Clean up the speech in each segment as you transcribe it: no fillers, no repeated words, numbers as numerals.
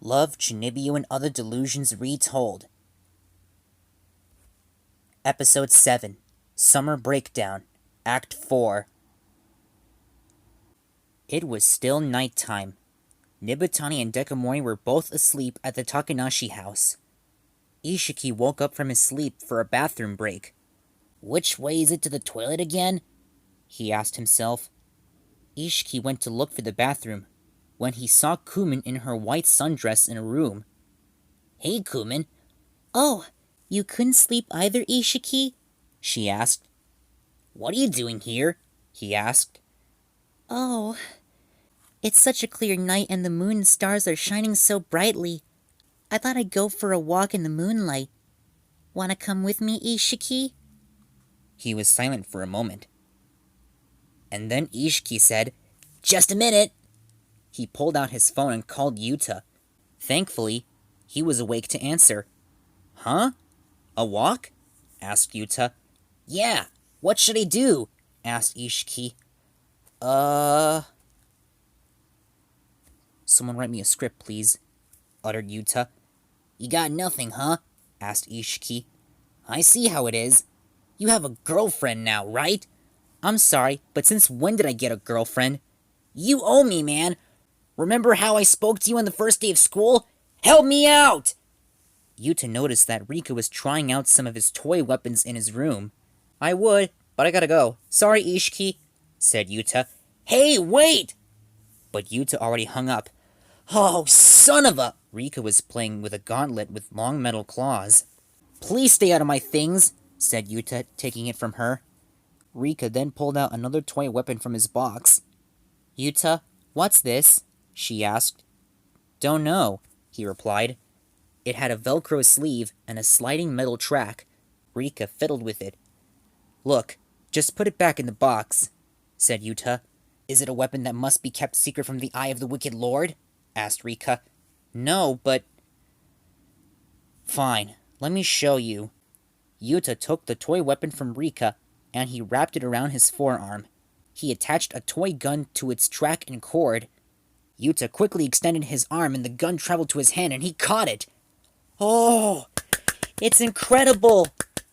Love, Chunibyo, and Other Delusions Retold. Episode 7, Summer Breakdown, Act 4. It was still nighttime. Nibutani and Dekamori were both asleep at the Takanashi house. Isshiki woke up from his sleep for a bathroom break. Which way is it to the toilet again? He asked himself. Isshiki went to look for the bathroom, when he saw Kumin in her white sundress in a room. Hey, Kumin. Oh, you couldn't sleep either, Isshiki? She asked. What are you doing here? He asked. Oh, it's such a clear night and the moon and stars are shining so brightly. I thought I'd go for a walk in the moonlight. Wanna come with me, Isshiki? He was silent for a moment. And then Isshiki said, Just a minute! He pulled out his phone and called Yuuta. Thankfully, he was awake to answer. Huh? A walk? Asked Yuuta. Yeah, what should I do? Asked Isshiki. Someone write me a script, please, uttered Yuuta. You got nothing, huh? Asked Isshiki. I see how it is. You have a girlfriend now, right? I'm sorry, but since when did I get a girlfriend? You owe me, man. Remember how I spoke to you on the first day of school? Help me out! Yuuta noticed that Rikka was trying out some of his toy weapons in his room. I would, but I gotta go. Sorry, Isshiki, said Yuuta. Hey, wait! But Yuuta already hung up. Oh, son of a... Rikka was playing with a gauntlet with long metal claws. Please stay out of my things, said Yuuta, taking it from her. Rikka then pulled out another toy weapon from his box. Yuuta, what's this? She asked. Don't know, he replied. It had a Velcro sleeve and a sliding metal track. Rikka fiddled with it. Look, just put it back in the box, said Yuuta. Is it a weapon that must be kept secret from the eye of the Wicked Lord? Asked Rikka. No, but... Fine, let me show you. Yuuta took the toy weapon from Rikka, and he wrapped it around his forearm. He attached a toy gun to its track and cord. Yuuta quickly extended his arm, and the gun traveled to his hand, and he caught it. Oh, it's incredible,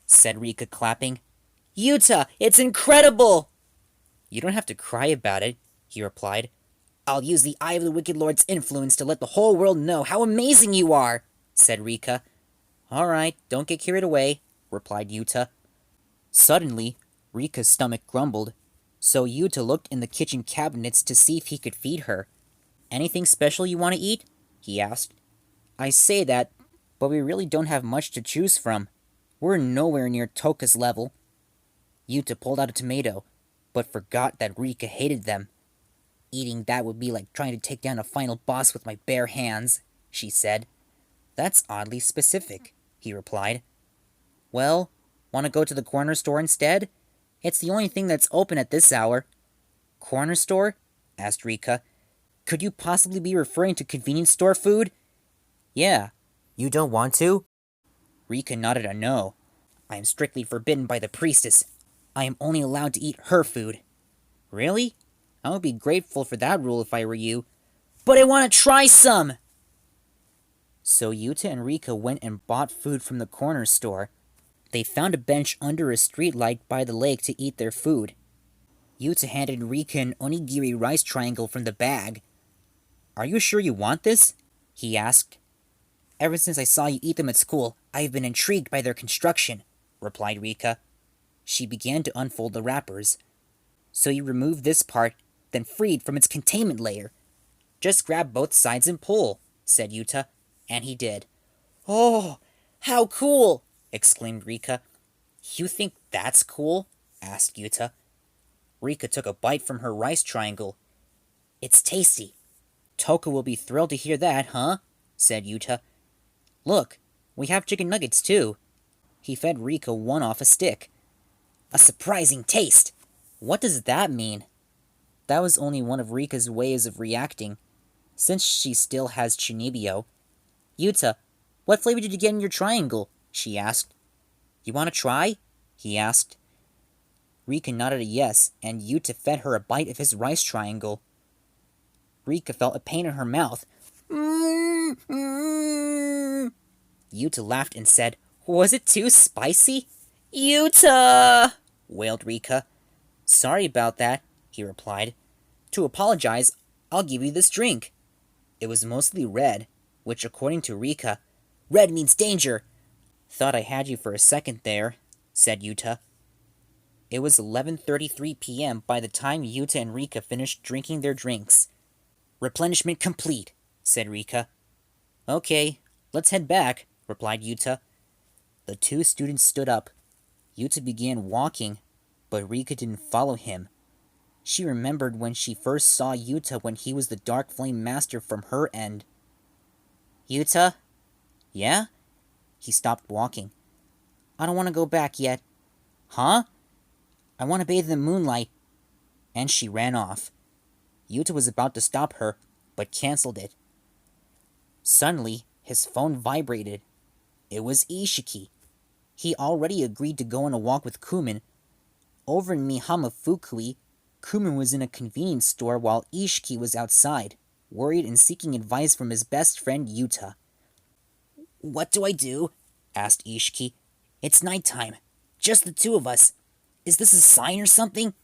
said Rikka, clapping. Yuuta, it's incredible! You don't have to cry about it, he replied. I'll use the Eye of the Wicked Lord's influence to let the whole world know how amazing you are, said Rikka. All right, don't get carried away, replied Yuuta. Suddenly, Rikka's stomach grumbled, so Yuuta looked in the kitchen cabinets to see if he could feed her. Anything special you want to eat? He asked. I say that, but we really don't have much to choose from. We're nowhere near Toka's level. Yuuta pulled out a tomato, but forgot that Rikka hated them. Eating that would be like trying to take down a final boss with my bare hands, she said. That's oddly specific, he replied. Well, want to go to the corner store instead? It's the only thing that's open at this hour. Corner store? Asked Rikka. Could you possibly be referring to convenience store food? Yeah. You don't want to? Rikka nodded a no. I am strictly forbidden by the priestess. I am only allowed to eat her food. Really? I would be grateful for that rule if I were you. But I want to try some! So Yuuta and Rikka went and bought food from the corner store. They found a bench under a streetlight by the lake to eat their food. Yuuta handed Rikka an onigiri rice triangle from the bag. Are you sure you want this? He asked. Ever since I saw you eat them at school, I have been intrigued by their construction, replied Rikka. She began to unfold the wrappers. So you remove this part, then free it from its containment layer. Just grab both sides and pull, said Yuuta, and he did. Oh, how cool! Exclaimed Rikka. You think that's cool? Asked Yuuta. Rikka took a bite from her rice triangle. It's tasty. Toka will be thrilled to hear that, huh? Said Yuuta. Look, we have chicken nuggets too. He fed Rikka one off a stick. A surprising taste! What does that mean? That was only one of Rikka's ways of reacting, since she still has Chunibyo. Yuuta, what flavor did you get in your triangle? She asked. You want to try? He asked. Rikka nodded a yes, and Yuuta fed her a bite of his rice triangle. Rikka felt a pain in her mouth. Yuuta laughed and said, "Was it too spicy?" "Yuuta!" wailed Rikka. "Sorry about that," he replied. "To apologize, I'll give you this drink." It was mostly red, which, according to Rikka, "Red means danger." "Thought I had you for a second there," said Yuuta. It was 11:33 p.m. by the time Yuuta and Rikka finished drinking their drinks. "Replenishment complete," said Rikka. "Okay, let's head back," replied Yuuta. The two students stood up. Yuuta began walking, but Rikka didn't follow him. She remembered when she first saw Yuuta when he was the Dark Flame Master from her end. "Yuuta?" "Yeah?" He stopped walking. "I don't want to go back yet." "Huh?" "I want to bathe in the moonlight." And she ran off. Yuuta was about to stop her, but canceled it. Suddenly, his phone vibrated. It was Isshiki. He already agreed to go on a walk with Kumin. Over in Mihama Fukui, Kumin was in a convenience store while Isshiki was outside, worried and seeking advice from his best friend Yuuta. "What do I do?" asked Isshiki. "It's nighttime. Just the two of us. Is this a sign or something?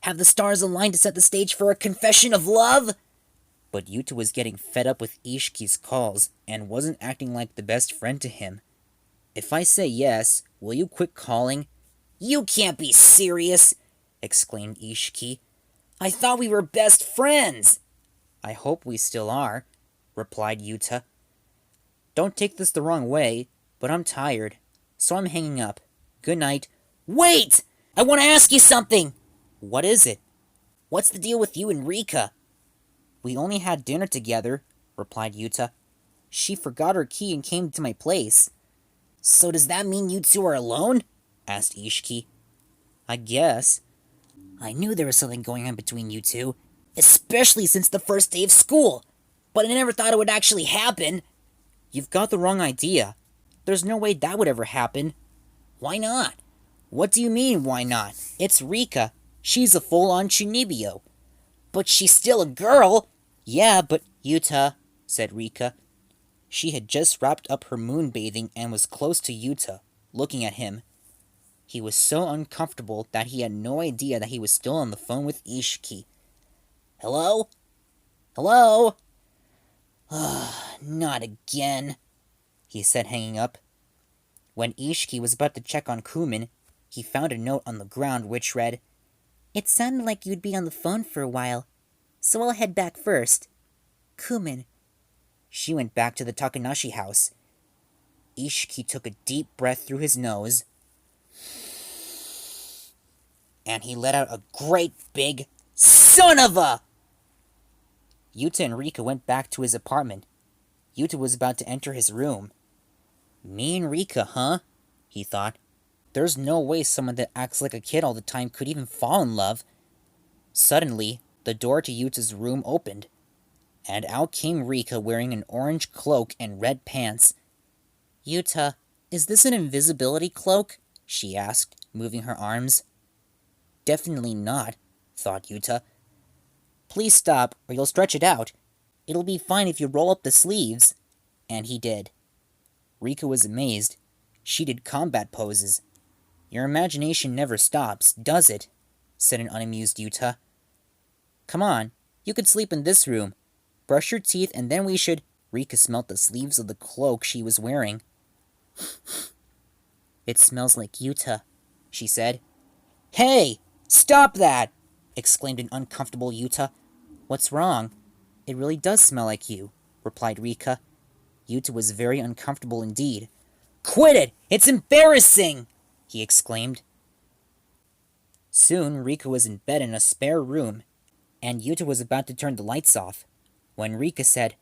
Have the stars aligned to set the stage for a confession of love?" But Yuuta was getting fed up with Ishki's calls and wasn't acting like the best friend to him. "If I say yes, will you quit calling?" "You can't be serious!" exclaimed Isshiki. "I thought we were best friends!" "I hope we still are," replied Yuuta. "Don't take this the wrong way, but I'm tired, so I'm hanging up. Good night." "Wait! I want to ask you something!" "What is it?" "What's the deal with you and Rikka?" "We only had dinner together," replied Yuuta. "She forgot her key and came to my place." "So does that mean you two are alone?" asked Isshiki. "I guess." "I knew there was something going on between you two, especially since the first day of school, but I never thought it would actually happen." "You've got the wrong idea. There's no way that would ever happen." "Why not?" "What do you mean, why not? It's Rikka. She's a full-on Chunibyo." "But she's still a girl." "Yeah, but Yuuta," said Rikka. She had just wrapped up her moonbathing and was close to Yuuta, looking at him. He was so uncomfortable that he had no idea that he was still on the phone with Isshiki. "Hello? Hello?" "Not again," he said, hanging up. When Isshiki was about to check on Kumin, he found a note on the ground which read, "It sounded like you'd be on the phone for a while, so I'll head back first. Kumin." She went back to the Takanashi house. Isshiki took a deep breath through his nose, and he let out a great big son of a... Yuuta and Rikka went back to his apartment. Yuuta was about to enter his room. "Me and Rikka, huh?" he thought. "There's no way someone that acts like a kid all the time could even fall in love." Suddenly, the door to Yuta's room opened, and out came Rikka wearing an orange cloak and red pants. "Yuuta, is this an invisibility cloak?" she asked, moving her arms. "Definitely not," thought Yuuta. "Please stop, or you'll stretch it out. It'll be fine if you roll up the sleeves." And he did. Rikka was amazed. She did combat poses. "Your imagination never stops, does it?" said an unamused Yuuta. "Come on, you could sleep in this room. Brush your teeth and then we should..." Rikka smelt the sleeves of the cloak she was wearing. "It smells like Yuuta," she said. "Hey! Stop that!" exclaimed an uncomfortable Yuuta. "What's wrong? It really does smell like you," replied Rikka. Yuuta was very uncomfortable indeed. "Quit it! It's embarrassing!" he exclaimed. Soon Rikka was in bed in a spare room, and Yuuta was about to turn the lights off, when Rikka said,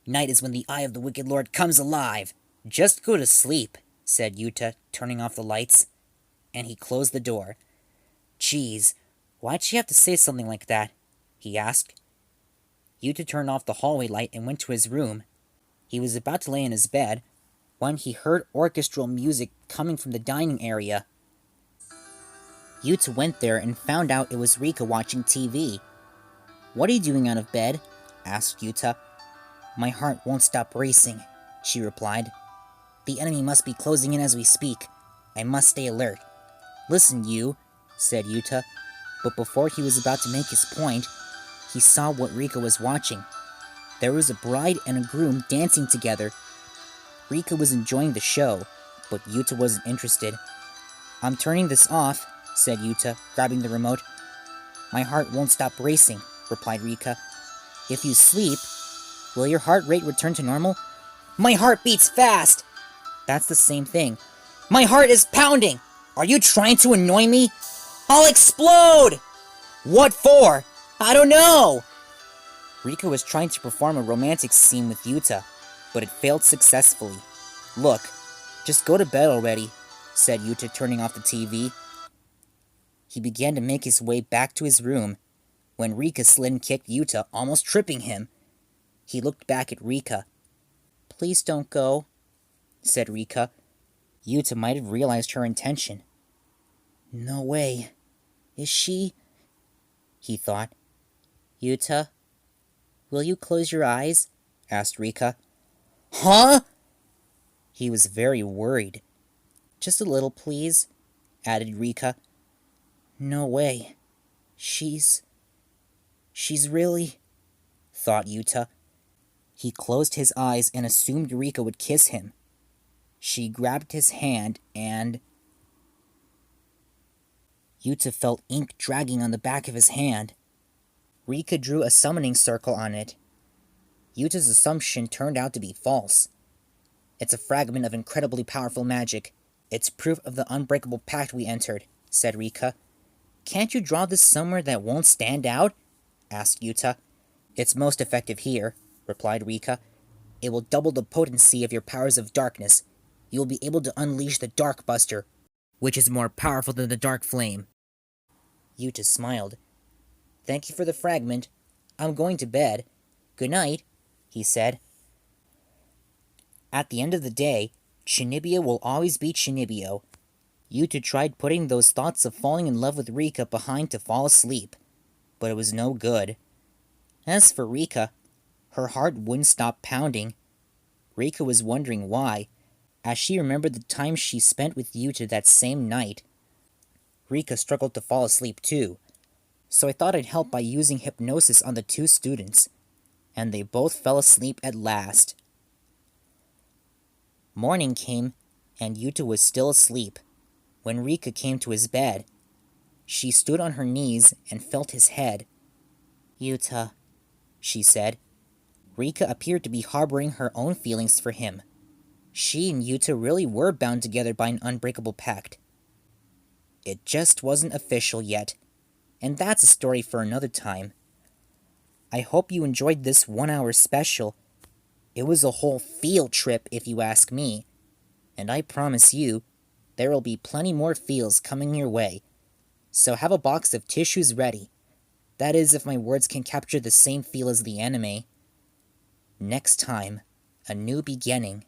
"Night is when the eye of the wicked lord comes alive." "Just go to sleep," said Yuuta, turning off the lights, and he closed the door. "Geez, why'd she have to say something like that?" he asked. Yuuta turned off the hallway light and went to his room. He was about to lay in his bed when he heard orchestral music coming from the dining area. Yuuta went there and found out it was Rikka watching TV. "What are you doing out of bed?" asked Yuuta. My heart won't stop racing, she replied. The enemy must be closing in as we speak. I must stay alert. Listen, you, said Yuuta, but before he was about to make his point, he saw what Rikka was watching. There was a bride and a groom dancing together. Rikka was enjoying the show, but Yuuta wasn't interested. I'm turning this off, said Yuuta, grabbing the remote. My heart won't stop racing, replied Rikka. If you sleep, will your heart rate return to normal? My heart beats fast! That's the same thing. My heart is pounding! Are you trying to annoy me? I'll explode! What for? I don't know! Rikka was trying to perform a romantic scene with Yuuta, but it failed successfully. Look, just go to bed already, said Yuuta, turning off the TV. He began to make his way back to his room, when Rikka slid and kicked Yuuta, almost tripping him. He looked back at Rikka. Please don't go, said Rikka. Yuuta might have realized her intention. No way. Is she? He thought. Yuuta, will you close your eyes? Asked Rikka. Huh? He was very worried. Just a little, please, added Rikka. No way. She's really... thought Yuuta. He closed his eyes and assumed Rikka would kiss him. She grabbed his hand and... Yuuta felt ink dragging on the back of his hand. Rikka drew a summoning circle on it. Yuta's assumption turned out to be false. It's a fragment of incredibly powerful magic. It's proof of the unbreakable pact we entered, said Rikka. Can't you draw this somewhere that won't stand out? Asked Yuuta. It's most effective here, replied Rikka. It will double the potency of your powers of darkness. You will be able to unleash the Dark Buster, which is more powerful than the Dark Flame. Yuuta smiled. Thank you for the fragment. I'm going to bed. Good night, he said. At the end of the day, Chunibyo will always be Chunibyo. Yuuta tried putting those thoughts of falling in love with Rikka behind to fall asleep, but it was no good. As for Rikka, her heart wouldn't stop pounding. Rikka was wondering why, as she remembered the time she spent with Yuuta that same night. Rikka struggled to fall asleep too, so I thought I'd help by using hypnosis on the two students, and they both fell asleep at last. Morning came, and Yuuta was still asleep when Rikka came to his bed. She stood on her knees and felt his head. Yuuta, she said. Rikka appeared to be harboring her own feelings for him. She and Yuuta really were bound together by an unbreakable pact. It just wasn't official yet, and that's a story for another time. I hope you enjoyed this 1-hour special. It was a whole field trip, if you ask me, and I promise you, there will be plenty more feels coming your way. So have a box of tissues ready. That is, if my words can capture the same feel as the anime. Next time, a new beginning.